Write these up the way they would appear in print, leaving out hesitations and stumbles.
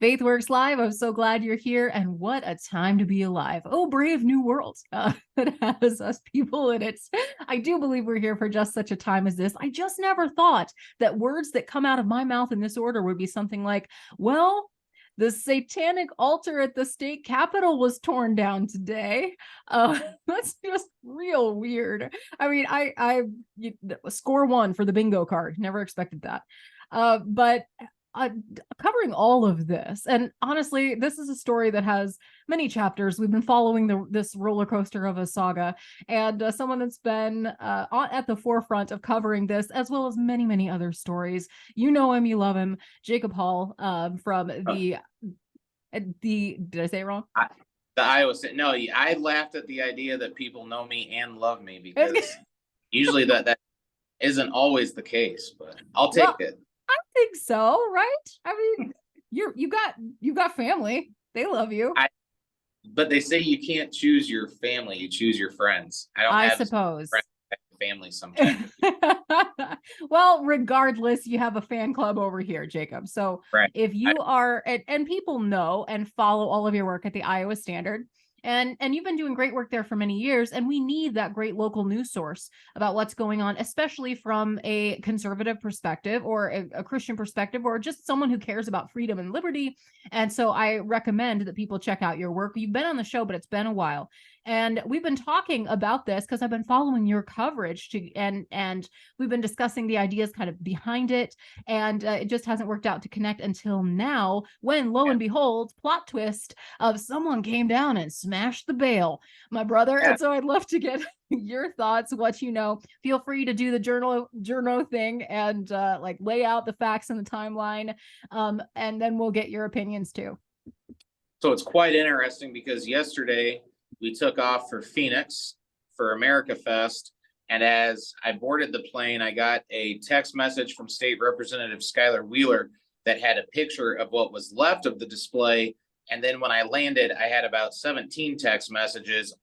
Faithworks Live. I'm so glad you're here, and what a time to be alive. Oh, brave new world that has us people in it. I do believe we're here for just such a time as this. I just never thought that words that come out of my mouth in this order would be something like, well, the satanic altar at the state capitol was torn down today. That's just real weird. I mean, I score one for the bingo card. Never expected that. But covering all of this, and honestly, this is a story that has many chapters. We've been following this roller coaster of a saga, and someone that's been at the forefront of covering this, as well as many, many other stories. You know him, you love him, Jacob Hall, from the. Did I say it wrong? The Iowa State. No, I laughed at the idea that people know me and love me, because usually that isn't always the case. But I'll take it. I think so, right? I mean, you got family. They love you. But they say you can't choose your family; you choose your friends. I suppose friends, I have family sometimes. Well, regardless, you have a fan club over here, Jacob. So right. If you are, and people know and follow all of your work at the Iowa Standard. And you've been doing great work there for many years, and we need that great local news source about what's going on, especially from a conservative perspective or a Christian perspective, or just someone who cares about freedom and liberty. And so I recommend that people check out your work. You've been on the show, but it's been a while. And we've been talking about this because I've been following your coverage and we've been discussing the ideas kind of behind it. And it just hasn't worked out to connect until now, when lo and behold, plot twist of someone came down and smashed the bail, my brother. And so I'd love to get your thoughts, what you know. Feel free to do the journal thing and like lay out the facts and the timeline. And then we'll get your opinions too. So it's quite interesting because yesterday we took off for Phoenix for America Fest. And as I boarded the plane, I got a text message from State Representative Skylar Wheeler that had a picture of what was left of the display. And then when I landed, I had about 17 text messages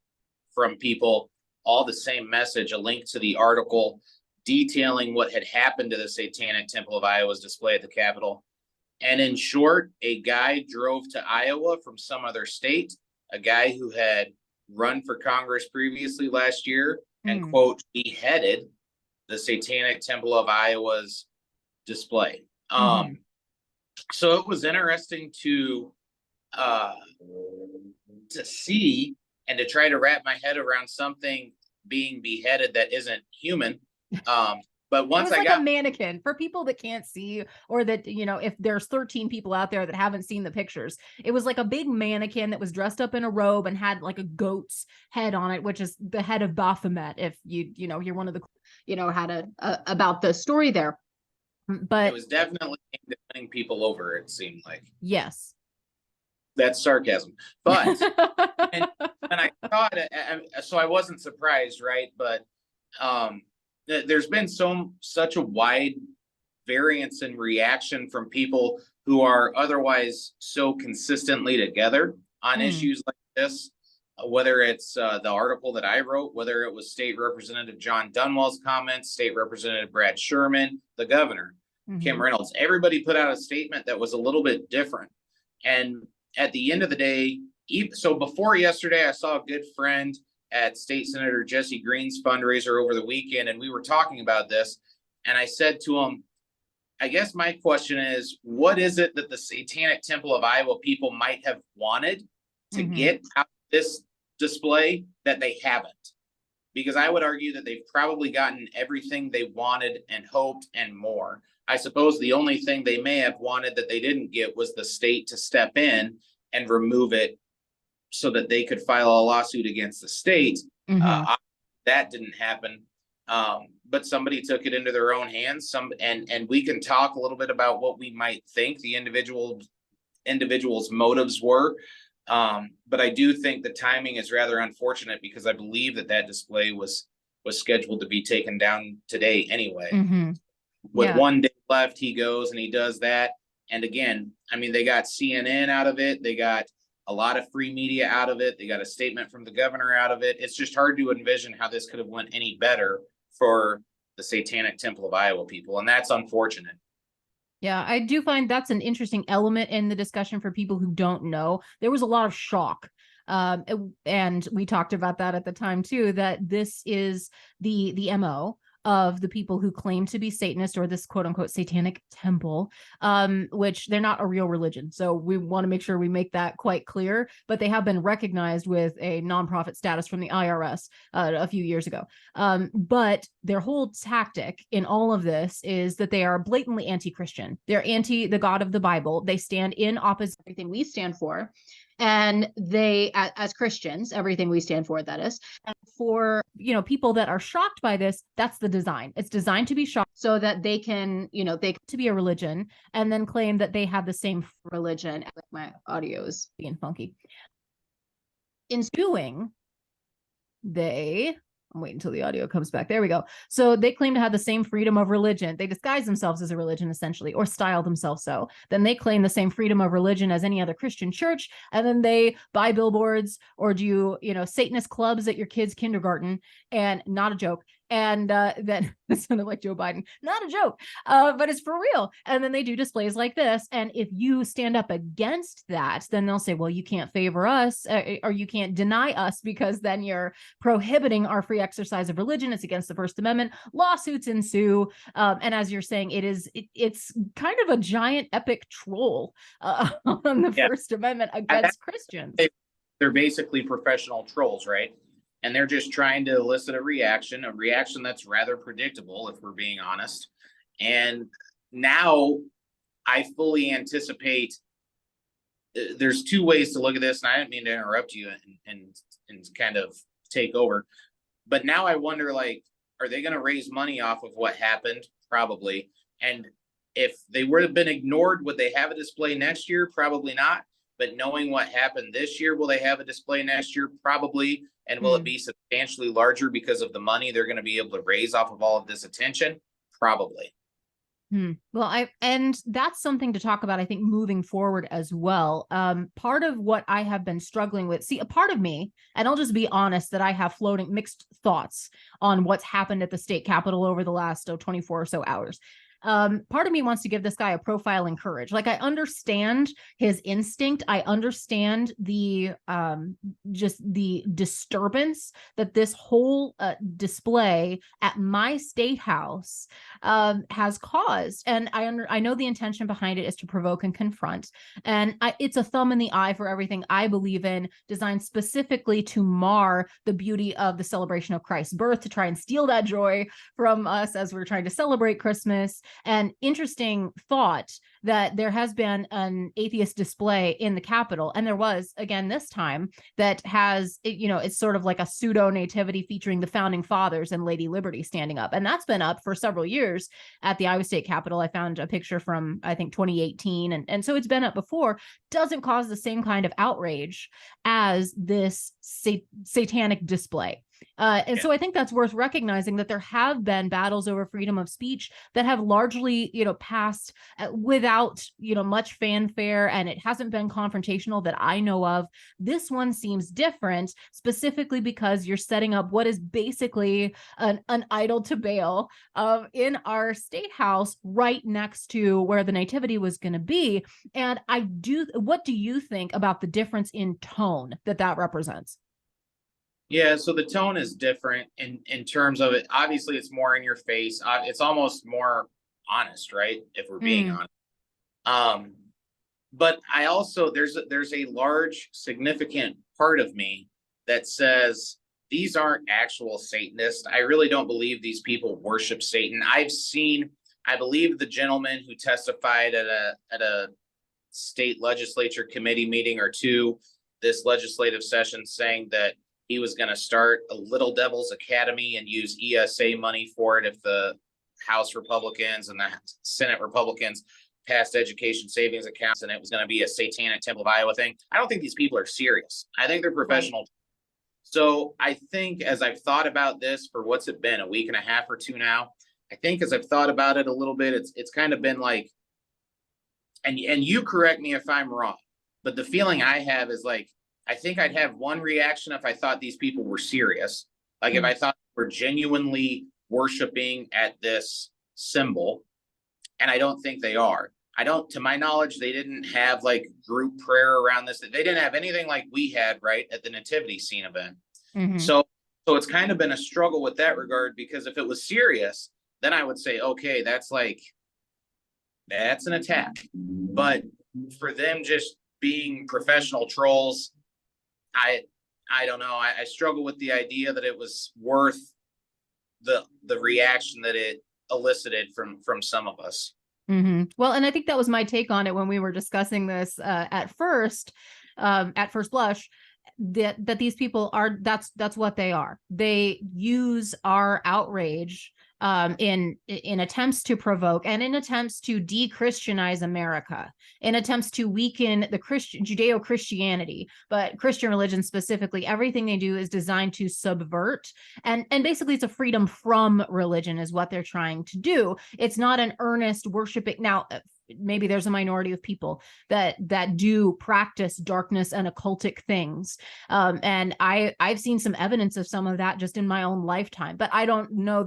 from people, all the same message, a link to the article detailing what had happened to the Satanic Temple of Iowa's display at the Capitol. And in short, a guy drove to Iowa from some other state, a guy who had run for Congress previously last year and, quote, beheaded the Satanic Temple of Iowa's display. So it was interesting to see and to try to wrap my head around something being beheaded that isn't human. But once it was like a mannequin for people that can't see, or that, you know, if there's 13 people out there that haven't seen the pictures, it was like a big mannequin that was dressed up in a robe and had like a goat's head on it, which is the head of Baphomet. If you're one of the, had about the story there. But it was definitely winning people over, it seemed like. Yes. That's sarcasm. But and I thought, so I wasn't surprised, right? But there's been such a wide variance in reaction from people who are otherwise so consistently together on issues like this, whether it's the article that I wrote, whether it was State Representative John Dunwall's comments, State Representative Brad Sherman, the governor, Kim Reynolds. Everybody put out a statement that was a little bit different. And at the end of the day, so before yesterday, I saw a good friend at State Senator Jesse Green's fundraiser over the weekend, and we were talking about this. And I said to him, I guess my question is, what is it that the Satanic Temple of Iowa people might have wanted to get out of this display that they haven't? Because I would argue that they've probably gotten everything they wanted and hoped and more. I suppose the only thing they may have wanted that they didn't get was the state to step in and remove it so that they could file a lawsuit against the state. That didn't happen. But somebody took it into their own hands. And we can talk a little bit about what we might think the individual's motives were. But I do think the timing is rather unfortunate, because I believe that display was scheduled to be taken down today anyway. With 1 day left, he goes and he does that. And again, I mean, they got CNN out of it. They got a lot of free media out of it. They got a statement from the governor out of it. It's just hard to envision how this could have went any better for the Satanic Temple of Iowa people. And that's unfortunate. Yeah, I do find that's an interesting element in the discussion for people who don't know. There was a lot of shock. And we talked about that at the time too, that this is the MO of the people who claim to be Satanist or this quote unquote satanic temple, which they're not a real religion. So we want to make sure we make that quite clear, but they have been recognized with a nonprofit status from the IRS a few years ago. But their whole tactic in all of this is that they are blatantly anti-Christian. They're anti the God of the Bible. They stand in opposite to everything we stand for. And they, as Christians, everything we stand for, that is, and for, people that are shocked by this, that's the design. It's designed to be shocked so that they can, they to be a religion and then claim that they have the same religion. My audio is being funky. In doing, I'm waiting until the audio comes back. There we go. So they claim to have the same freedom of religion. They disguise themselves as a religion, essentially, or style themselves so. Then they claim the same freedom of religion as any other Christian church. And then they buy billboards or do, Satanist clubs at your kids' kindergarten. And not a joke. And then it sounded like Joe Biden, not a joke, but it's for real. And then they do displays like this. And if you stand up against that, then they'll say, well, you can't favor us or you can't deny us because then you're prohibiting our free exercise of religion. It's against the First Amendment. Lawsuits ensue. And as you're saying, it's kind of a giant epic troll on the First Amendment against Christians. They're basically professional trolls, right? And they're just trying to elicit a reaction that's rather predictable, if we're being honest. And now I fully anticipate there's two ways to look at this, and I didn't mean to interrupt you and kind of take over. But now I wonder, like, are they going to raise money off of what happened? Probably. And if they would have been ignored, would they have a display next year? Probably not. But knowing what happened this year, will they have a display next year? Probably. And will it be substantially larger because of the money they're going to be able to raise off of all of this attention? Probably. Well, and that's something to talk about, I think, moving forward as well. Part of what I have been struggling with, a part of me, and I'll just be honest that I have floating mixed thoughts on what's happened at the state capitol over the last 24 or so hours. Part of me wants to give this guy a profile in courage. Like, I understand his instinct. I understand the just the disturbance that this whole display at my state house has caused. And I know the intention behind it is to provoke and confront. And it's a thumb in the eye for everything I believe in, designed specifically to mar the beauty of the celebration of Christ's birth, to try and steal that joy from us as we're trying to celebrate Christmas. And interesting thought that there has been an atheist display in the Capitol, and there was again this time, that has, it's sort of like a pseudo nativity featuring the founding fathers and Lady Liberty standing up, and that's been up for several years at the Iowa State Capitol. I found a picture from, I think, 2018, and so it's been up before. Doesn't cause the same kind of outrage as this satanic display. So I think that's worth recognizing, that there have been battles over freedom of speech that have largely, passed without, much fanfare, and it hasn't been confrontational that I know of. This one seems different, specifically because you're setting up what is basically an idol to Baal in our state house right next to where the nativity was going to be. And what do you think about the difference in tone that represents? Yeah, so the tone is different in terms of it. Obviously, it's more in your face. It's almost more honest, right? If we're being honest. But I also there's a large, significant part of me that says these aren't actual Satanists. I really don't believe these people worship Satan. I believe the gentleman who testified at a state legislature committee meeting or two this legislative session, saying that he was going to start a Little Devil's Academy and use ESA money for it if the House Republicans and the Senate Republicans passed education savings accounts, and it was going to be a Satanic Temple of Iowa thing. I don't think these people are serious. I think they're professional. Right. So I think, as I've thought about this for what's it been, a week and a half or two now, I think as I've thought about it a little bit, it's kind of been like, and you correct me if I'm wrong, but the feeling I have is like, I think I'd have one reaction if I thought these people were serious. Like if I thought they were genuinely worshiping at this symbol, and I don't think they are. I don't, to my knowledge, they didn't have like group prayer around this. They didn't have anything like we had, right, at the nativity scene event. Mm-hmm. So it's kind of been a struggle with that regard, because if it was serious, then I would say, okay, that's an attack. But for them just being professional trolls, I I don't know. I struggle with the idea that it was worth the reaction that it elicited from some of us. Mm-hmm. Well, and I think that was my take on it when we were discussing this at first blush, that these people are, that's what they are. They use our outrage in attempts to provoke and in attempts to de-Christianize America, in attempts to weaken the Judeo-Christianity, but Christian religion specifically. Everything they do is designed to subvert, and basically it's a freedom from religion is what they're trying to do. It's not an earnest worshiping. Now, maybe there's a minority of people that do practice darkness and occultic things, and I've seen some evidence of some of that just in my own lifetime, but I don't know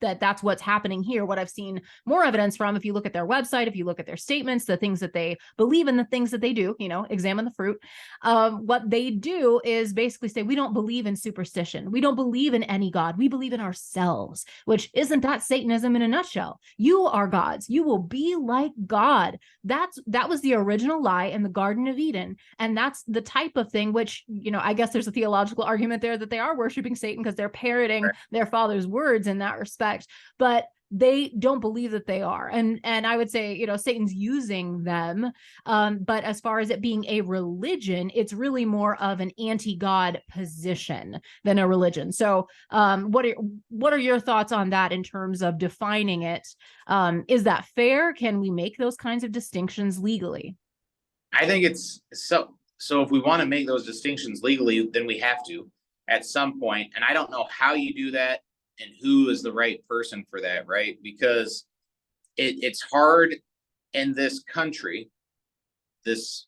that's what's happening here. What I've seen more evidence from, if you look at their website, if you look at their statements, the things that they believe in, the things that they do, examine the fruit. What they do is basically say, we don't believe in superstition, we don't believe in any god, we believe in ourselves. Which, isn't that Satanism in a nutshell? You are gods, you will be like God. That was the original lie in the Garden of Eden, and that's the type of thing which, I guess there's a theological argument there that they are worshiping Satan because they're parroting their father's words in that respect, but they don't believe that they are. And I would say, Satan's using them. But as far as it being a religion, it's really more of an anti-God position than a religion. So what are your thoughts on that in terms of defining it? Is that fair? Can we make those kinds of distinctions legally? I think it's so if we want to make those distinctions legally, then we have to at some point. And I don't know how you do that and who is the right person for that, right? Because it's hard in this country, this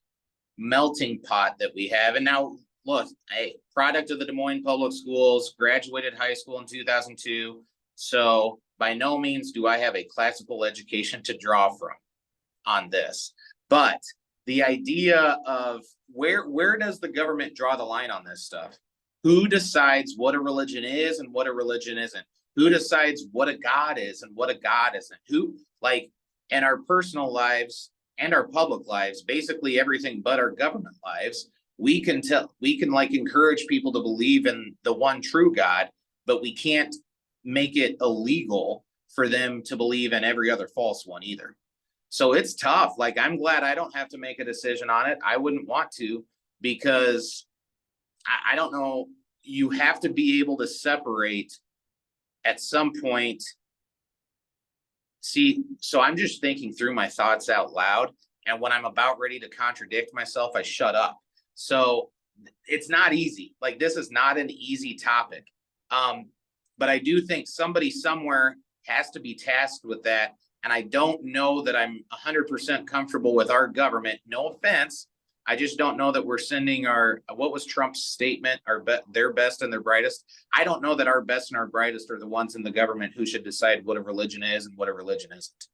melting pot that we have. And now, look, a product of the Des Moines Public Schools, graduated high school in 2002. So by no means do I have a classical education to draw from on this. But the idea of where does the government draw the line on this stuff? Who decides what a religion is and what a religion isn't? Who decides what a God is and what a God isn't? Who, like, in our personal lives and our public lives, basically everything but our government lives, we can like encourage people to believe in the one true God, but we can't make it illegal for them to believe in every other false one either. So it's tough. Like, I'm glad I don't have to make a decision on it. I wouldn't want to, because I don't know. You have to be able to separate at some point. See, so I'm just thinking through my thoughts out loud. And when I'm about ready to contradict myself, I shut up. So it's not easy. Like, this is not an easy topic. But I do think somebody somewhere has to be tasked with that. And I don't know that I'm 100% comfortable with our government. No offense. I just don't know that we're sending what was Trump's statement, their best and their brightest. I don't know that our best and our brightest are the ones in the government who should decide what a religion is and what a religion isn't.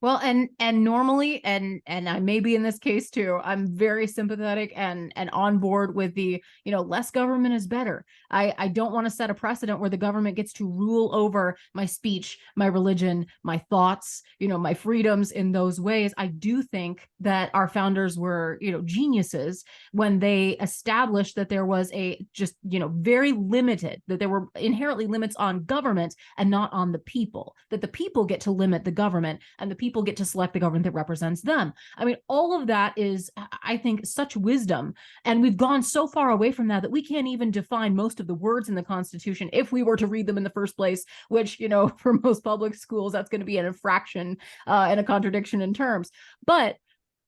Well, and normally, and I may be in this case too, I'm very sympathetic and on board with the, less government is better. I don't want to set a precedent where the government gets to rule over my speech, my religion, my thoughts, my freedoms in those ways. I do think that our founders were, geniuses when they established that there was very limited, that there were inherently limits on government and not on the people, that the people get to limit the government and the people get to select the government that represents them. I mean, all of that is, I think, such wisdom. And we've gone so far away from that we can't even define most of the words in the Constitution if we were to read them in the first place, which, for most public schools, that's going to be an infraction and a contradiction in terms. But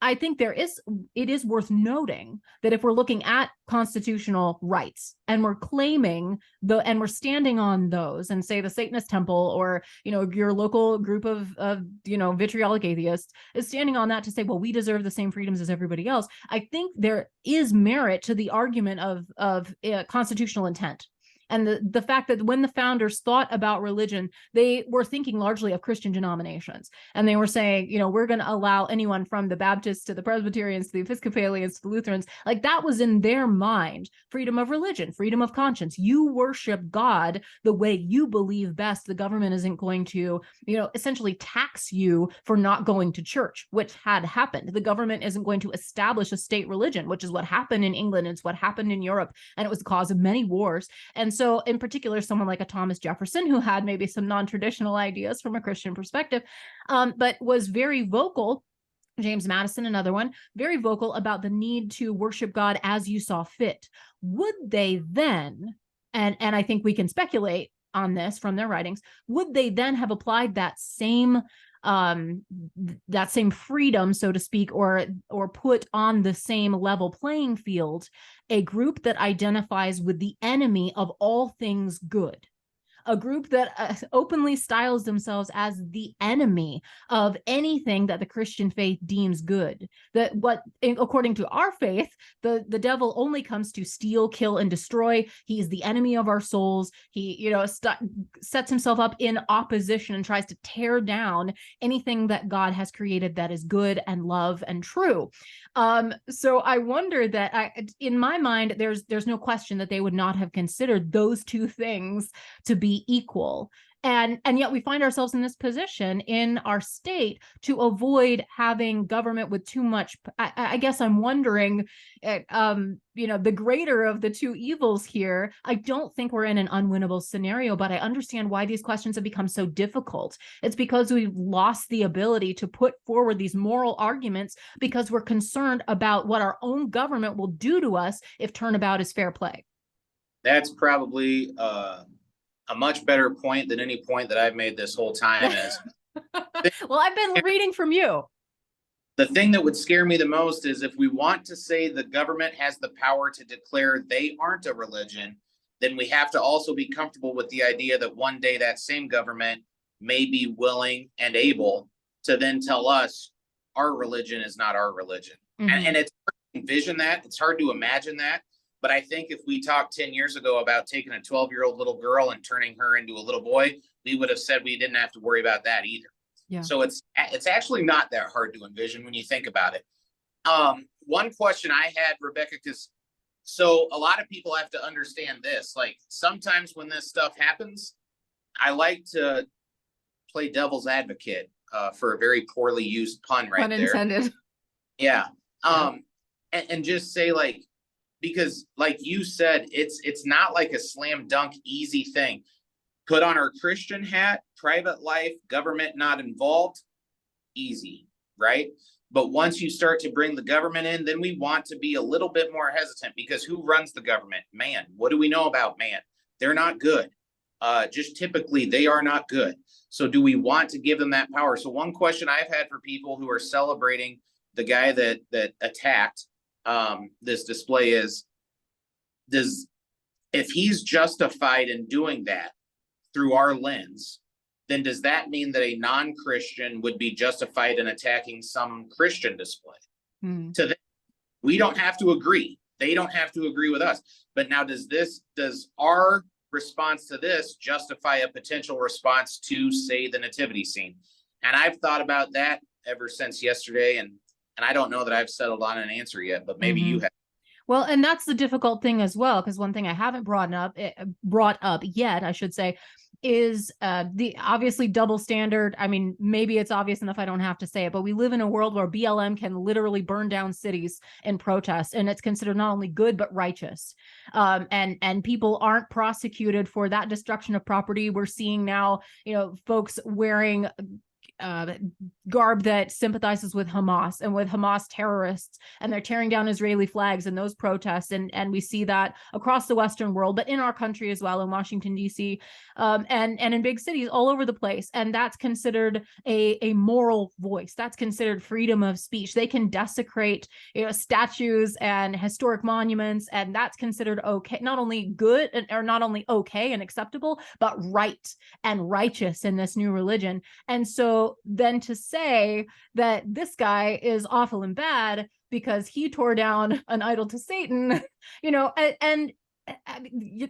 I think it is worth noting that if we're looking at constitutional rights and we're claiming and we're standing on those, and say the Satanist temple or, your local group of vitriolic atheists is standing on that to say, well, we deserve the same freedoms as everybody else. I think there is merit to the argument of constitutional intent. And the fact that when the founders thought about religion, they were thinking largely of Christian denominations. And they were saying, we're going to allow anyone from the Baptists to the Presbyterians to the Episcopalians to the Lutherans. Like, that was in their mind, freedom of religion, freedom of conscience. You worship God the way you believe best. The government isn't going to, essentially tax you for not going to church, which had happened. The government isn't going to establish a state religion, which is what happened in England. It's what happened in Europe. And it was the cause of many wars. And so in particular, someone like a Thomas Jefferson, who had maybe some non-traditional ideas from a Christian perspective, but was very vocal. James Madison, another one, very vocal about the need to worship God as you saw fit. Would they then, and I think we can speculate on this from their writings, would they then have applied that same freedom, so to speak, or put on the same level playing field a group that identifies with the enemy of all things good? A group that openly styles themselves as the enemy of anything that the Christian faith deems good. That according to our faith, the devil only comes to steal, kill, and destroy. He is the enemy of our souls. He, sets himself up in opposition and tries to tear down anything that God has created that is good and love and true. So I wonder that in my mind, there's no question that they would not have considered those two things to be equal. And yet we find ourselves in this position in our state to avoid having government with too much. I guess I'm wondering, the greater of the two evils here. I don't think we're in an unwinnable scenario, but I understand why these questions have become so difficult. It's because we've lost the ability to put forward these moral arguments because we're concerned about what our own government will do to us if turnabout is fair play. That's probably a much better point than any point that I've made this whole time is. Well, I've been reading from you. The thing that would scare me the most is if we want to say the government has the power to declare they aren't a religion, then we have to also be comfortable with the idea that one day that same government may be willing and able to then tell us our religion is not our religion. Mm-hmm. And it's hard to envision that. It's hard to imagine that. But I think if we talked 10 years ago about taking a 12-year-old little girl and turning her into a little boy, we would have said we didn't have to worry about that either. Yeah. So it's actually not that hard to envision when you think about it. One question I had, Rebecca, because so a lot of people have to understand this. Like, sometimes when this stuff happens, I like to play devil's advocate for a very poorly used pun right there. Pun intended. Yeah. And just say, like, because like you said, it's not like a slam dunk easy thing. Put on our Christian hat, private life, government not involved, easy, right? But once you start to bring the government in, then we want to be a little bit more hesitant, because who runs the government? Man. What do we know about man? They're not good. Just typically, they are not good. So do we want to give them that power? So one question I've had for people who are celebrating the guy that attacked this display is, if he's justified in doing that through our lens, then does that mean that a non-Christian would be justified in attacking some Christian display? To them, we don't have to agree. They don't have to agree with us. But now does our response to this justify a potential response to, say, the nativity scene? And I've thought about that ever since yesterday, and I don't know that I've settled on an answer yet, but maybe you have. Well, and that's the difficult thing as well, because one thing I haven't brought up yet, I should say, is the obviously double standard. I mean, maybe it's obvious enough I don't have to say it, but we live in a world where BLM can literally burn down cities in protest, and it's considered not only good but righteous. And people aren't prosecuted for that destruction of property. We're seeing now, folks wearing garb that sympathizes with Hamas and with Hamas terrorists, and they're tearing down Israeli flags in those protests. And we see that across the Western world, but in our country as well, in Washington, D.C., and in big cities all over the place. And that's considered a moral voice. That's considered freedom of speech. They can desecrate statues and historic monuments, and that's considered okay, not only good or not only okay and acceptable, but right and righteous in this new religion. And so then to say that this guy is awful and bad because he tore down an idol to Satan, and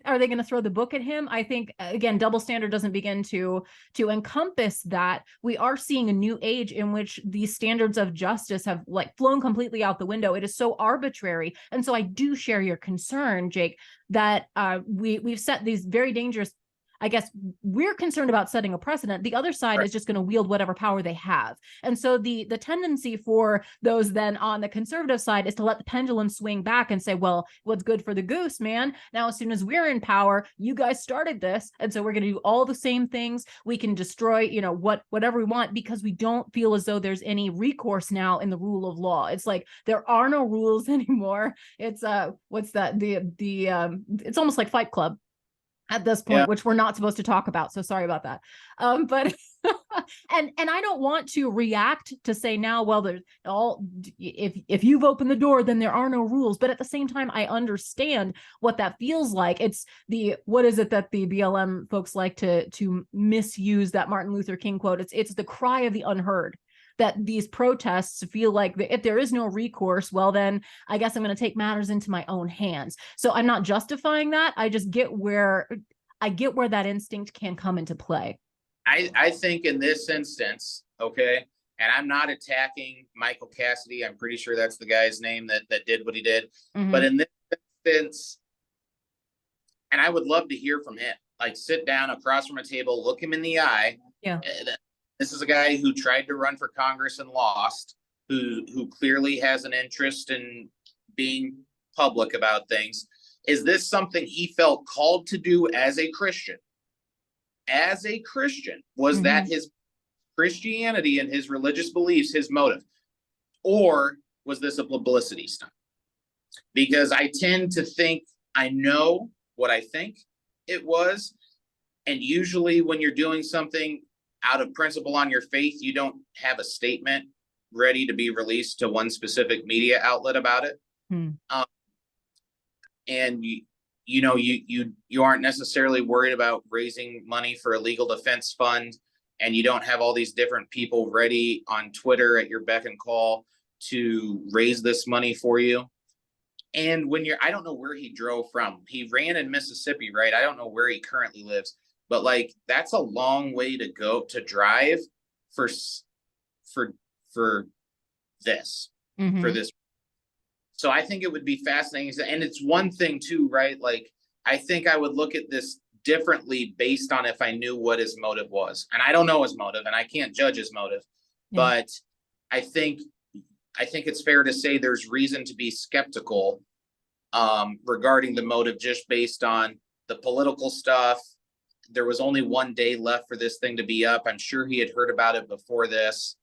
are they going to throw the book at him? I think, again, double standard doesn't begin to encompass that. We are seeing a new age in which these standards of justice have like flown completely out the window. It is so arbitrary. And so I do share your concern, Jake, that we've set these very dangerous, I guess we're concerned about setting a precedent. The other side is just going to wield whatever power they have. And so the tendency for those then on the conservative side is to let the pendulum swing back and say, well, what's good for the goose, man? Now, as soon as we're in power, you guys started this. And so we're going to do all the same things. We can destroy, whatever we want, because we don't feel as though there's any recourse now in the rule of law. It's like there are no rules anymore. It's what's that? It's almost like Fight Club at this point, which we're not supposed to talk about. So sorry about that. But and I don't want to react to say now, well, there's all, if you've opened the door, then there are no rules. But at the same time, I understand what that feels like. It's what is it that the BLM folks like to misuse that Martin Luther King quote? It's the cry of the unheard. That these protests feel like if there is no recourse, well, then I guess I'm going to take matters into my own hands. So I'm not justifying that. I just get where that instinct can come into play. I think in this instance, okay, and I'm not attacking Michael Cassidy. I'm pretty sure that's the guy's name that did what he did. Mm-hmm. But in this instance, and I would love to hear from him, like sit down across from a table, look him in the eye. Yeah. This is a guy who tried to run for Congress and lost, who clearly has an interest in being public about things. Is this something he felt called to do as a Christian? As a Christian, was that his Christianity and his religious beliefs, his motive? Or was this a publicity stunt? Because I tend to think I know what I think it was. And usually when you're doing something out of principle on your faith, you don't have a statement ready to be released to one specific media outlet about it. And you aren't necessarily worried about raising money for a legal defense fund, and you don't have all these different people ready on Twitter at your beck and call to raise this money for you. And when I don't know where he drove from. He ran in Mississippi, right? I don't know where he currently lives. But like, that's a long way to go to drive for this, for this. So I think it would be fascinating. And it's one thing too, right? Like, I think I would look at this differently based on if I knew what his motive was. And I don't know his motive and I can't judge his motive, but I think it's fair to say there's reason to be skeptical regarding the motive just based on the political stuff. There was only one day left for this thing to be up. I'm sure he had heard about it before this.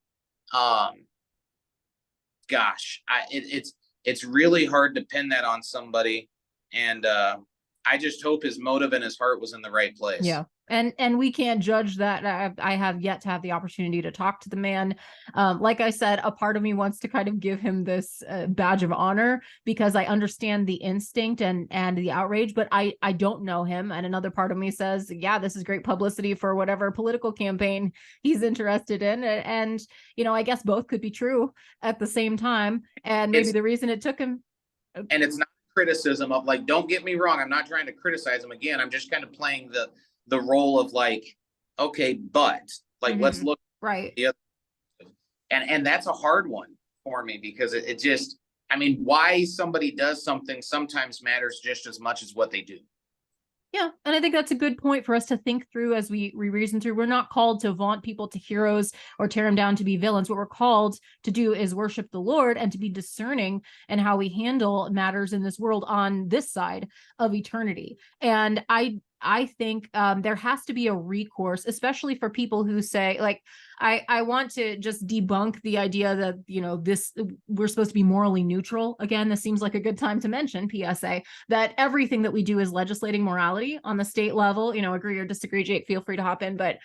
It's really hard to pin that on somebody. And I just hope his motive and his heart was in the right place. Yeah. And we can't judge that. I have yet to have the opportunity to talk to the man. Like I said, a part of me wants to kind of give him this badge of honor because I understand the instinct and the outrage, but I don't know him. And another part of me says, yeah, this is great publicity for whatever political campaign he's interested in. And I guess both could be true at the same time. And maybe the reason it took him. And it's not criticism of like, don't get me wrong, I'm not trying to criticize him again. I'm just kind of playing the role of like, okay, but like, let's look right. And that's a hard one for me because it just, I mean, why somebody does something sometimes matters just as much as what they do. Yeah. And I think that's a good point for us to think through as we reason through. We're not called to vaunt people to heroes or tear them down to be villains. What we're called to do is worship the Lord and to be discerning in how we handle matters in this world on this side of eternity. And I think there has to be a recourse, especially for people who say, like, I want to just debunk the idea that, we're supposed to be morally neutral. Again, this seems like a good time to mention, PSA, that everything that we do is legislating morality on the state level. Agree or disagree, Jake, feel free to hop in. But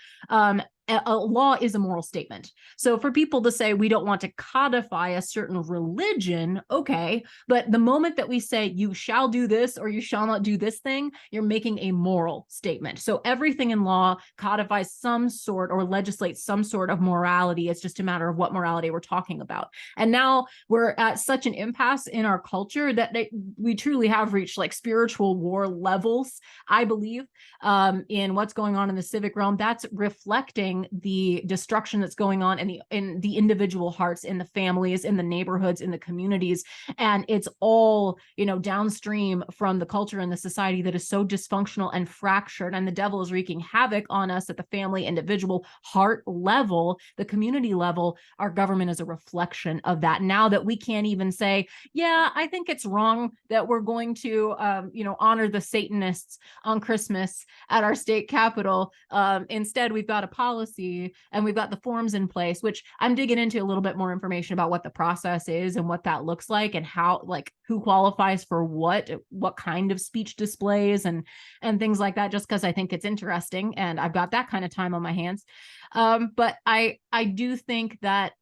a law is a moral statement. So for people to say we don't want to codify a certain religion, okay, but the moment that we say you shall do this or you shall not do this thing, you're making a moral statement. So everything in law codifies some sort or legislates some sort of morality. It's just a matter of what morality we're talking about. And now we're at such an impasse in our culture that we truly have reached like spiritual war levels, I believe, in what's going on in the civic realm. That's reflecting the destruction that's going on in the individual hearts, in the families, in the neighborhoods, in the communities. And it's all, downstream from the culture and the society that is so dysfunctional and fractured. And the devil is wreaking havoc on us at the family, individual, heart level, the community level. Our government is a reflection of that. Now that we can't even say, yeah, I think it's wrong that we're going to, honor the Satanists on Christmas at our state capitol. Instead, we've got a policy and we've got the forms in place, which I'm digging into a little bit more information about what the process is and what that looks like and how, like, who qualifies for what kind of speech displays and things like that, just because I think it's interesting and I've got that kind of time on my hands. But I do think that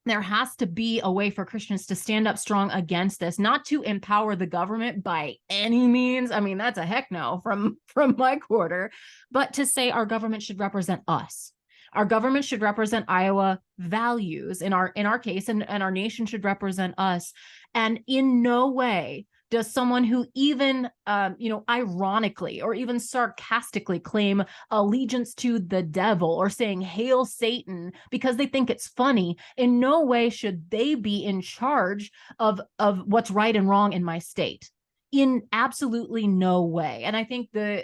there has to be a way for Christians to stand up strong against this, not to empower the government by any means. I mean, that's a heck no from my quarter, but to say our government should represent us. Our government should represent Iowa values in our case, and our nation should represent us. And in no way does someone who even, ironically or even sarcastically claim allegiance to the devil or saying, "Hail Satan," because they think it's funny, in no way should they be in charge of what's right and wrong in my state. In absolutely no way. And I think the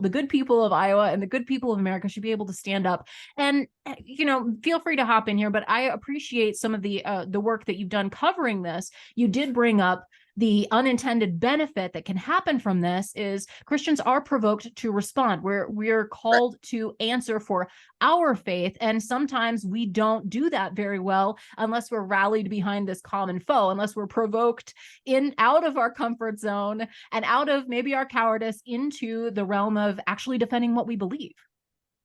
good people of Iowa and the good people of America should be able to stand up and, feel free to hop in here, but I appreciate some of the work that you've done covering this. You did bring up the unintended benefit that can happen from this is Christians are provoked to respond. We're called to answer for our faith. And sometimes we don't do that very well unless we're rallied behind this common foe, unless we're provoked out of our comfort zone and out of maybe our cowardice into the realm of actually defending what we believe.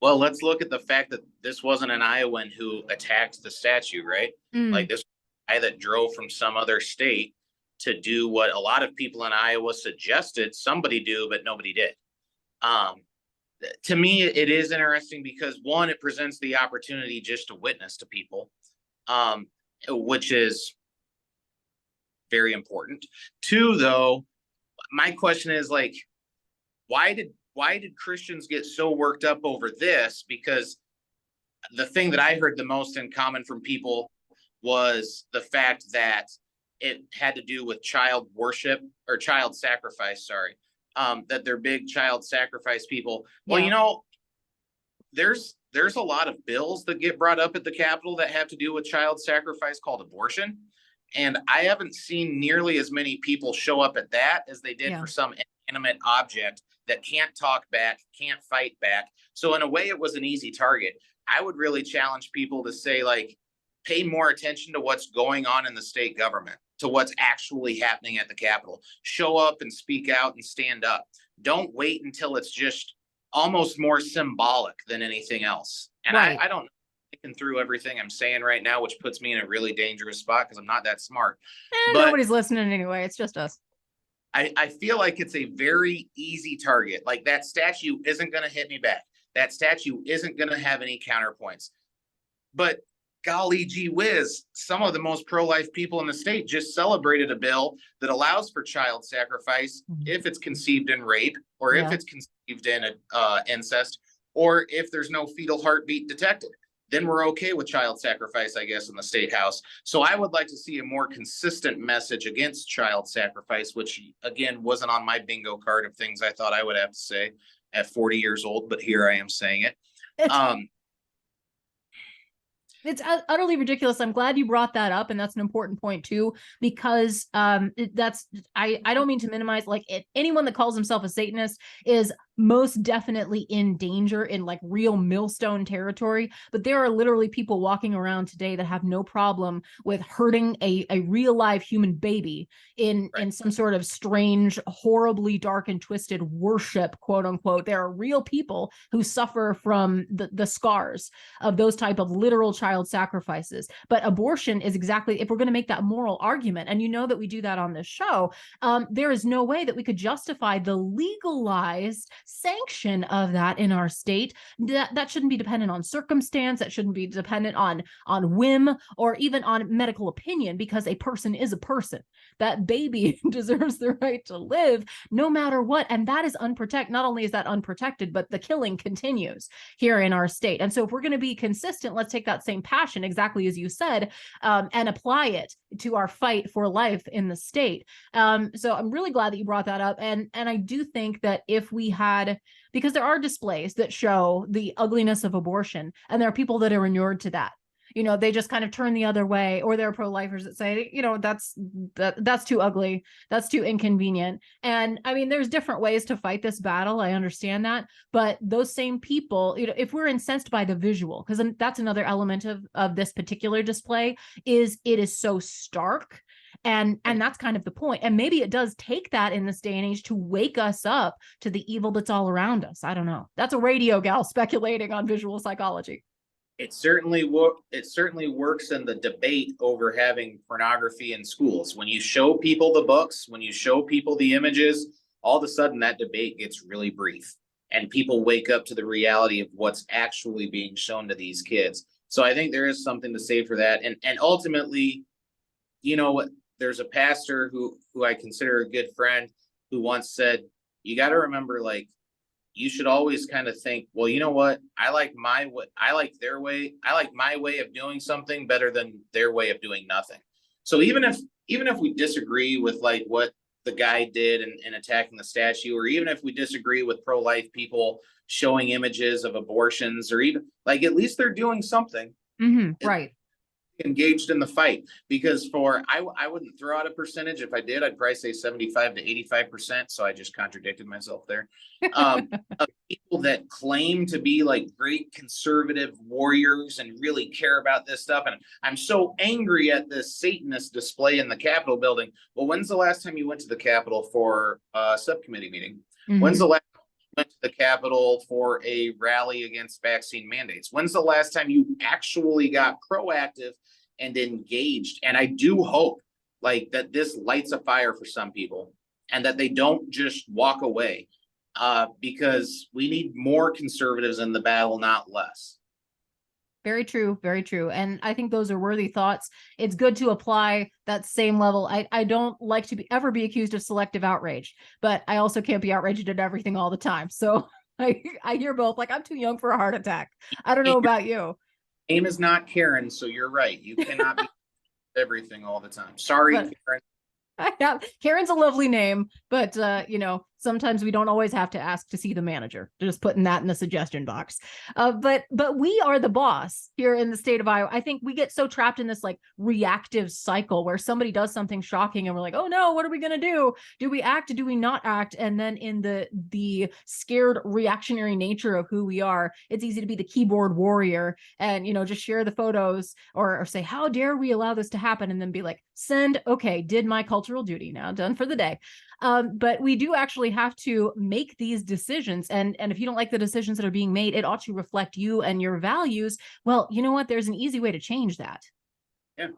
Well, let's look at the fact that this wasn't an Iowan who attacked the statue, right? Like this guy that drove from some other state to do what a lot of people in Iowa suggested somebody do, but nobody did. To me, it is interesting because one, it presents the opportunity just to witness to people, which is very important. Two, though, my question is like, why did Christians get so worked up over this? Because the thing that I heard the most in common from people was the fact that it had to do with child worship or child sacrifice, that they're big child sacrifice people. Yeah. Well, there's a lot of bills that get brought up at the Capitol that have to do with child sacrifice called abortion. And I haven't seen nearly as many people show up at that as they did for some inanimate object that can't talk back, can't fight back. So in a way, it was an easy target. I would really challenge people to say, like, pay more attention to what's going on in the state government, to what's actually happening at the Capitol. Show up and speak out and stand up. Don't wait until it's just almost more symbolic than anything else. And right. I don't thinking through everything I'm saying right now, which puts me in a really dangerous spot because I'm not that smart. But nobody's listening anyway. It's just us. I feel like it's a very easy target. Like, that statue isn't going to hit me back. That statue isn't going to have any counterpoints. But golly gee whiz, some of the most pro-life people in the state just celebrated a bill that allows for child sacrifice if it's conceived in rape, or if it's conceived in incest, or if there's no fetal heartbeat detected. Then we're okay with child sacrifice, I guess, in the state house. So I would like to see a more consistent message against child sacrifice, which, again, wasn't on my bingo card of things I thought I would have to say at 40 years old, but here I am saying it. It's utterly ridiculous. I'm glad you brought that up, and that's an important point too, because I don't mean to minimize, like, anyone that calls himself a Satanist is most definitely in danger, in like real millstone territory. But there are literally people walking around today that have no problem with hurting a real live human baby in some sort of strange, horribly dark and twisted worship, quote unquote. There are real people who suffer from the scars of those type of literal child sacrifices. But abortion is exactly, if we're going to make that moral argument, and you know that we do that on this show, there is no way that we could justify the legalized sanction of that in our state. That shouldn't be dependent on circumstance. That shouldn't be dependent on whim or even on medical opinion, because a person is a person. That baby deserves the right to live no matter what. And that is unprotected. Not only is that unprotected, but the killing continues here in our state. And so if we're going to be consistent, let's take that same passion, exactly as you said, and apply it to our fight for life in the state. So I'm really glad that you brought that up. And I do think that if we had, because there are displays that show the ugliness of abortion, and there are people that are inured to that. You know, they just kind of turn the other way, or there are pro-lifers that say, you know, that's too ugly, that's too inconvenient. And I mean, there's different ways to fight this battle. I understand that, but those same people, you know, if we're incensed by the visual, because that's another element of this particular display, is it is so stark. And that's kind of the point. And maybe it does take that in this day and age to wake us up to the evil that's all around us. I don't know. That's a radio gal speculating on visual psychology. It certainly works in the debate over having pornography in schools. When you show people the books, when you show people the images, all of a sudden that debate gets really brief, and people wake up to the reality of what's actually being shown to these kids. So I think there is something to say for that. And ultimately, you know what, there's a pastor who I consider a good friend, who once said, you got to remember, like, you should always kind of think, well, you know what? I like my way. I like their way. I like my way of doing something better than their way of doing nothing. So even if we disagree with like what the guy did in attacking the statue, or even if we disagree with pro-life people showing images of abortions, or even like, at least they're doing something. Mm-hmm, right. Engaged in the fight. Because I wouldn't throw out a percentage. If I did, I'd probably say 75 to 85%. So I just contradicted myself there. Of people that claim to be like great conservative warriors and really care about this stuff. And I'm so angry at this Satanist display in the Capitol building. Well, when's the last time you went to the Capitol for a subcommittee meeting? Mm-hmm. When's the last went to the Capitol for a rally against vaccine mandates? When's the last time you actually got proactive and engaged? And I do hope like that this lights a fire for some people, and that they don't just walk away, because we need more conservatives in the battle, not less. Very true. Very true. And I think those are worthy thoughts. It's good to apply that same level. I don't like to ever be accused of selective outrage, but I also can't be outraged at everything all the time. So I hear both. Like, I'm too young for a heart attack. I don't know about you. Name is not Karen, so you're right. You cannot be everything all the time. Sorry, Karen. Karen's a lovely name, but you know, sometimes we don't always have to ask to see the manager. Just putting that in the suggestion box. But we are the boss here in the state of Iowa. I think we get so trapped in this like reactive cycle where somebody does something shocking and we're like, oh no, what are we gonna do? Do we act? Do we not act? And then in the scared reactionary nature of who we are, it's easy to be the keyboard warrior and, you know, just share the photos or say, how dare we allow this to happen? And then be like, send, okay, did my cultural duty, now done for the day. But we do actually have to make these decisions. And if you don't like the decisions that are being made, it ought to reflect you and your values. Well, you know what? There's an easy way to change that. Yeah.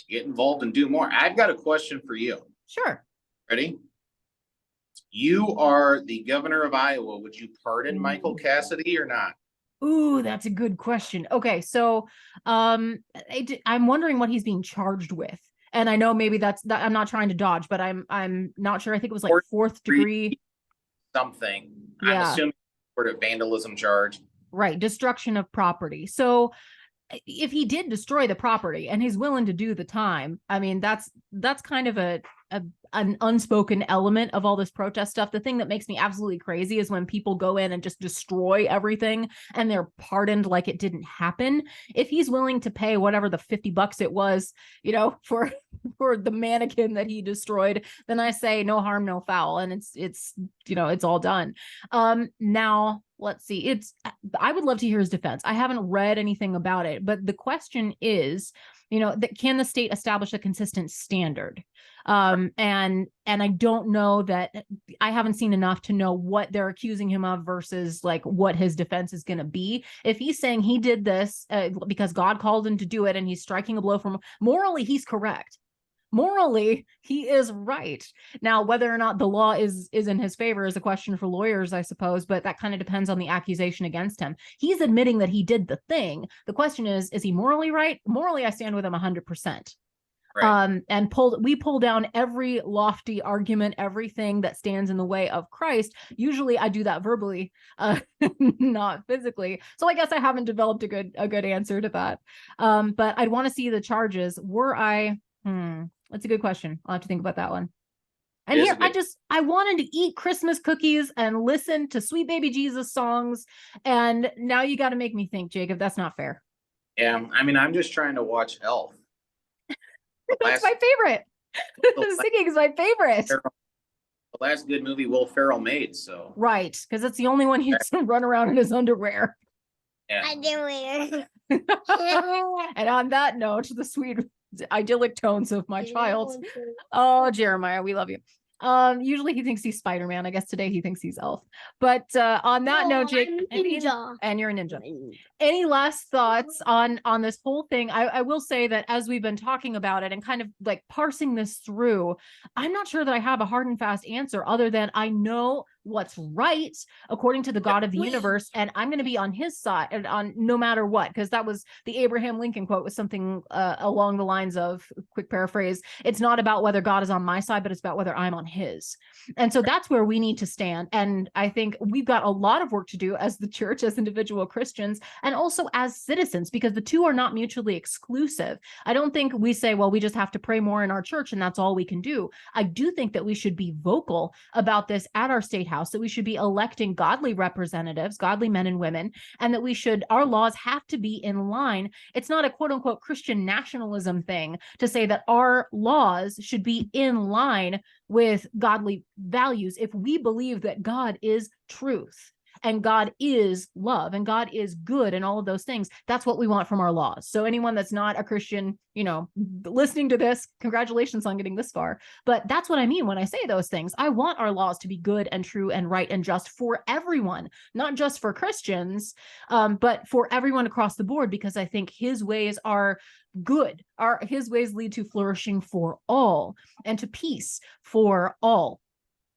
Get involved and do more. I've got a question for you. Sure. Ready? You are the governor of Iowa. Would you pardon Michael Cassidy or not? Ooh, that's a good question. Okay, so I'm wondering what he's being charged with. And I know maybe that I'm not trying to dodge, but I'm not sure. I think it was like fourth degree something. Yeah. I'm assuming sort of vandalism charge. Right, destruction of property. So if he did destroy the property and he's willing to do the time, I mean, that's kind of a an unspoken element of all this protest stuff. The thing that makes me absolutely crazy is when people go in and just destroy everything and they're pardoned like it didn't happen. If he's willing to pay whatever the $50 it was, for the mannequin that he destroyed, then I say no harm, no foul, and it's all done. Now let's see. I would love to hear his defense. I haven't read anything about it, but the question is, can the state establish a consistent standard? And I don't know that I haven't seen enough to know what they're accusing him of versus like what his defense is going to be. If he's saying he did this because God called him to do it and he's striking a blow from morally, he's correct. Morally, he is right. Now, whether or not the law is in his favor is a question for lawyers, I suppose, but that kind of depends on the accusation against him. He's admitting that he did the thing. The question is he morally right? Morally, I stand with him 100%. Right. And we pull down every lofty argument, everything that stands in the way of Christ. Usually I do that verbally, not physically. So I guess I haven't developed a good answer to that. But I'd want to see the charges. That's a good question. I'll have to think about that one. And here, I wanted to eat Christmas cookies and listen to Sweet Baby Jesus songs. And now you got to make me think, Jacob, that's not fair. Yeah. I mean, I'm just trying to watch Elf. That's my favorite. Singing is my favorite. The last good movie Will Ferrell made, so. Right, because it's the only one he gets to run around in his underwear. Yeah. Underwear. And on that note, the sweet idyllic tones of my child. Oh, Jeremiah, we love you. Usually he thinks he's Spider-Man. I guess today he thinks he's Elf. But on that note, Jake, and you're a ninja. Any last thoughts on this whole thing? I will say that as we've been talking about it and kind of like parsing this through, I'm not sure that I have a hard and fast answer other than I know what's right according to the God of the universe, and I'm going to be on his side and on no matter what, because that was the Abraham Lincoln quote, was something along the lines of, quick paraphrase, it's not about whether God is on my side, but it's about whether I'm on his. And so that's where we need to stand. And I think we've got a lot of work to do as the church, as individual Christians, and also as citizens, because the two are not mutually exclusive. I don't think we say, well, we just have to pray more in our church and that's all we can do. I do think that we should be vocal about this at our state house, that we should be electing godly representatives, godly men and women, and that our laws have to be in line. It's not a quote unquote Christian nationalism thing to say that our laws should be in line with godly values. If we believe that God is truth and God is love and God is good and all of those things, that's what we want from our laws. So anyone that's not a Christian, listening to this, congratulations on getting this far. But that's what I mean when I say those things. I want our laws to be good and true and right and just for everyone, not just for Christians, but for everyone across the board, because I think his ways are good. His ways lead to flourishing for all and to peace for all.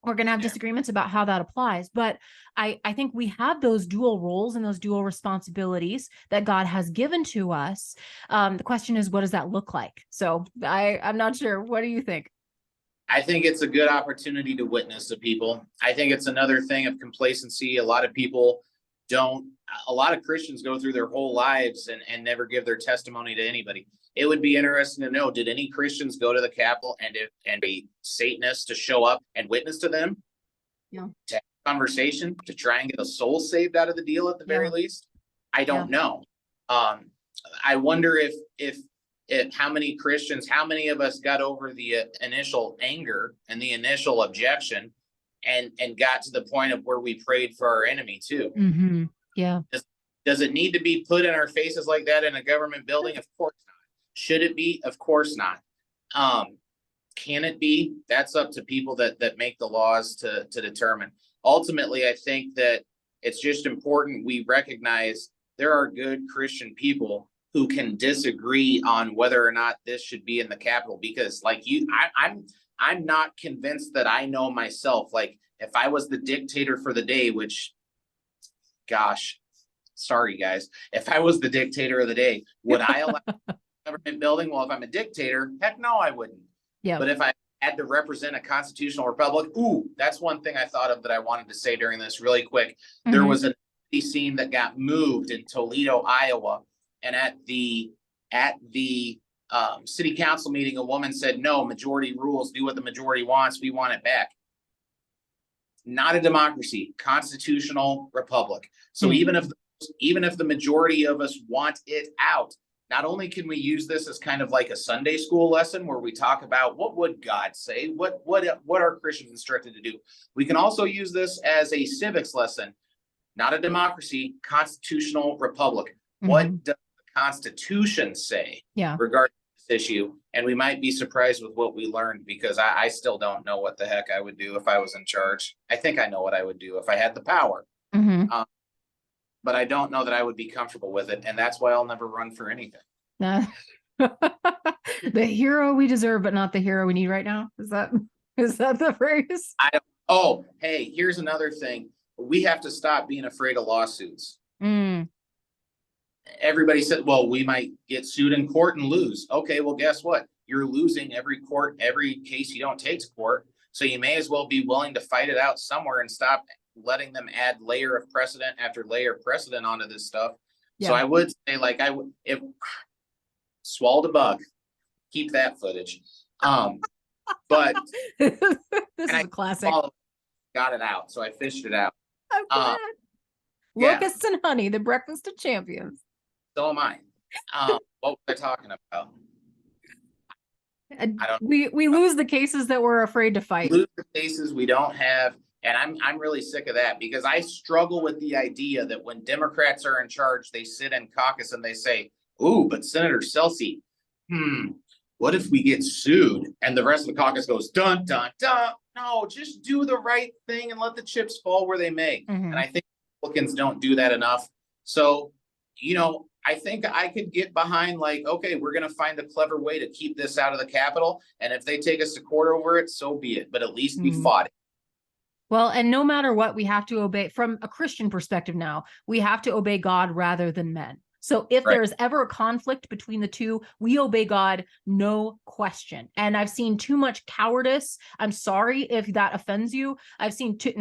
We're going to have disagreements about how that applies, but I think we have those dual roles and those dual responsibilities that God has given to us. The question is, what does that look like? So I'm not sure. What do you think? I think it's a good opportunity to witness to people. I think it's another thing of complacency. A lot of Christians go through their whole lives and never give their testimony to anybody. It would be interesting to know, did any Christians go to the Capitol and be Satanists to show up and witness to them? Yeah. To have a conversation, to try and get a soul saved out of the deal at the very least? I don't know. I wonder if how many Christians, how many of us got over the initial anger and the initial objection and got to the point of where we prayed for our enemy too? Mm-hmm. Yeah. Does it need to be put in our faces like that in a government building? Of course not. Should it be? Of course not. Can it be? That's up to people that make the laws to determine. Ultimately, I think that it's just important we recognize there are good Christian people who can disagree on whether or not this should be in the Capitol, because like I'm not convinced that I know myself. Like if I was the dictator for the day, which, gosh, sorry guys, if I was the dictator of the day, would I allow government building? Well, if I'm a dictator, heck no, I wouldn't. Yeah. But if I had to represent a constitutional republic, that's one thing I thought of that I wanted to say during this really quick. Mm-hmm. There was a scene that got moved in Toledo, Iowa, and at the city council meeting, a woman said, no, majority rules, do what the majority wants, we want it back. Not a democracy, constitutional republic. So Mm. even if the majority of us want it out, not only can we use this as kind of like a Sunday school lesson where we talk about what would God say, what are Christians instructed to do, we can also use this as a civics lesson. Not a democracy, constitutional republic. What does the Constitution say regarding this issue? And we might be surprised with what we learned, because I still don't know what the heck I would do if I was in charge. I think I know what I would do if I had the power. But I don't know that I would be comfortable with it. And that's why I'll never run for anything. The hero we deserve, but not the hero we need right now. Is that the phrase? Oh, hey, here's another thing. We have to stop being afraid of lawsuits. Everybody said, well, we might get sued in court and lose. Okay, well, guess what? You're losing every case you don't take to court. So you may as well be willing to fight it out somewhere and stop letting them add layer of precedent after layer of precedent onto this stuff. So I would say, like, if swallowed a bug, keep that footage. But this is a classic. Got it out. So I fished it out. Locusts and honey, the breakfast of champions. So am I. What was I talking about? We lose the cases that we're afraid to fight. Lose the cases we don't have. And I'm really sick of that, because I struggle with the idea that when Democrats are in charge, they sit in caucus and they say, ooh, but Senator Celsi, what if we get sued? And the rest of the caucus goes, dun, dun, dun. No, just do the right thing and let the chips fall where they may. And I think Republicans don't do that enough. So, I think I could get behind, like, okay, we're going to find a clever way to keep this out of the Capitol. And if they take us to court over it, so be it. But at least we fought it. Well, and no matter what, we have to obey, from a Christian perspective now, we have to obey God rather than men. So if there's ever a conflict between the two, we obey God, no question. And I've seen too much cowardice. I'm sorry if that offends you. I've seen too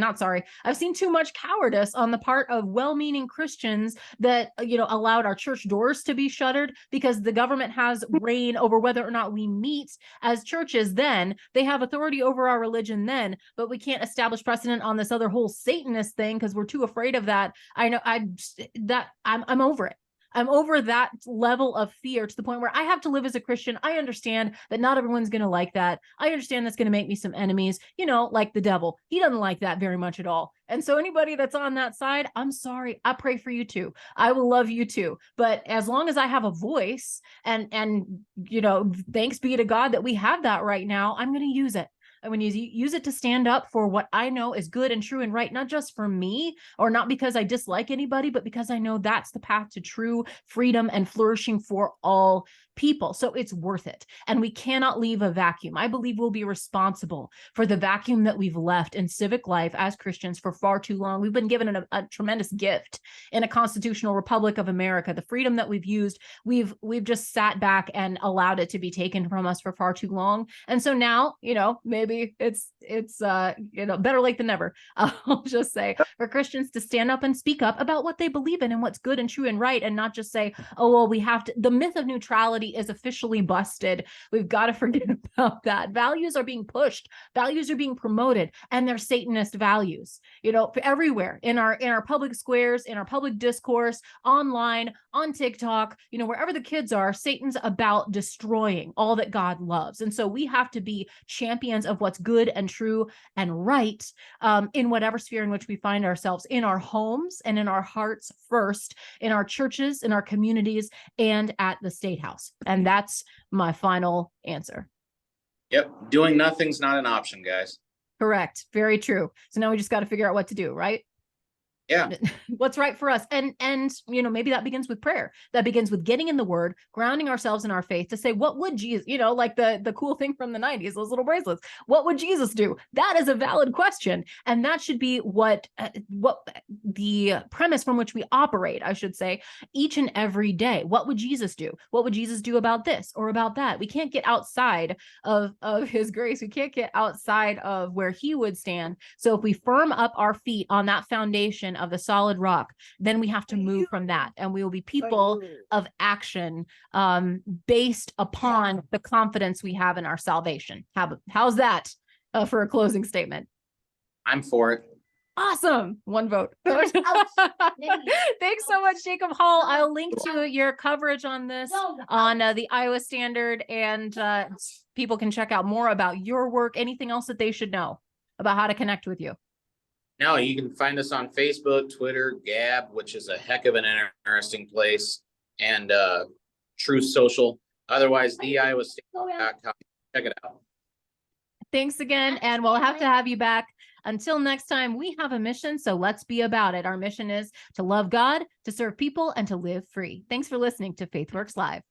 much cowardice on the part of well-meaning Christians that, allowed our church doors to be shuttered because the government has reign over whether or not we meet as churches. Then they have authority over our religion then, but we can't establish precedent on this other whole Satanist thing because we're too afraid of that. I know I'm over it. I'm over that level of fear to the point where I have to live as a Christian. I understand that not everyone's going to like that. I understand that's going to make me some enemies, like the devil. He doesn't like that very much at all. And so anybody that's on that side, I'm sorry. I pray for you too. I will love you too. But as long as I have a voice and thanks be to God that we have that right now, I'm going to use it. I'm going to use it to stand up for what I know is good and true and right, not just for me, or not because I dislike anybody, but because I know that's the path to true freedom and flourishing for all people. So it's worth it. And we cannot leave a vacuum. I believe we'll be responsible for the vacuum that we've left in civic life as Christians for far too long. We've been given a tremendous gift in a constitutional republic of America. The freedom that we've used, we've just sat back and allowed it to be taken from us for far too long. And so now, maybe it's better late than never. I'll just say for Christians to stand up and speak up about what they believe in and what's good and true and right, and not just say, oh, well, we have to. The myth of neutrality is officially busted. We've got to forget about that. Values are being pushed. Values are being promoted, and they're Satanist values, everywhere in our public squares, in our public discourse, online, on TikTok, wherever the kids are, Satan's about destroying all that God loves. And so we have to be champions of what's good and true and right in whatever sphere in which we find ourselves, in our homes and in our hearts first, in our churches, in our communities, and at the State House. And that's my final answer. Yep. Doing nothing's not an option, guys. Correct. Very true. So now we just got to figure out what to do, right? Yeah. What's right for us. And maybe that begins with prayer. That begins with getting in the word, grounding ourselves in our faith to say, what would Jesus, like the cool thing from the 90s, those little bracelets, what would Jesus do? That is a valid question. And that should be what the premise from which we operate, I should say, each and every day. What would Jesus do? What would Jesus do about this or about that? We can't get outside of his grace. We can't get outside of where he would stand. So if we firm up our feet on that foundation of the solid rock, then we have to move from that. And we will be people of action based upon the confidence we have in our salvation. How's that for a closing statement? I'm for it. Awesome. One vote. Thanks so much, Jacob Hall. I'll link to your coverage on this on the Iowa Standard, and people can check out more about your work. Anything else that they should know about how to connect with you? No, you can find us on Facebook, Twitter, Gab, which is a heck of an interesting place, and Truth Social. Otherwise, theiowaStandard.com. Check it out. Thanks again, and we'll have to have you back. Until next time, we have a mission, so let's be about it. Our mission is to love God, to serve people, and to live free. Thanks for listening to FaithWorks Live.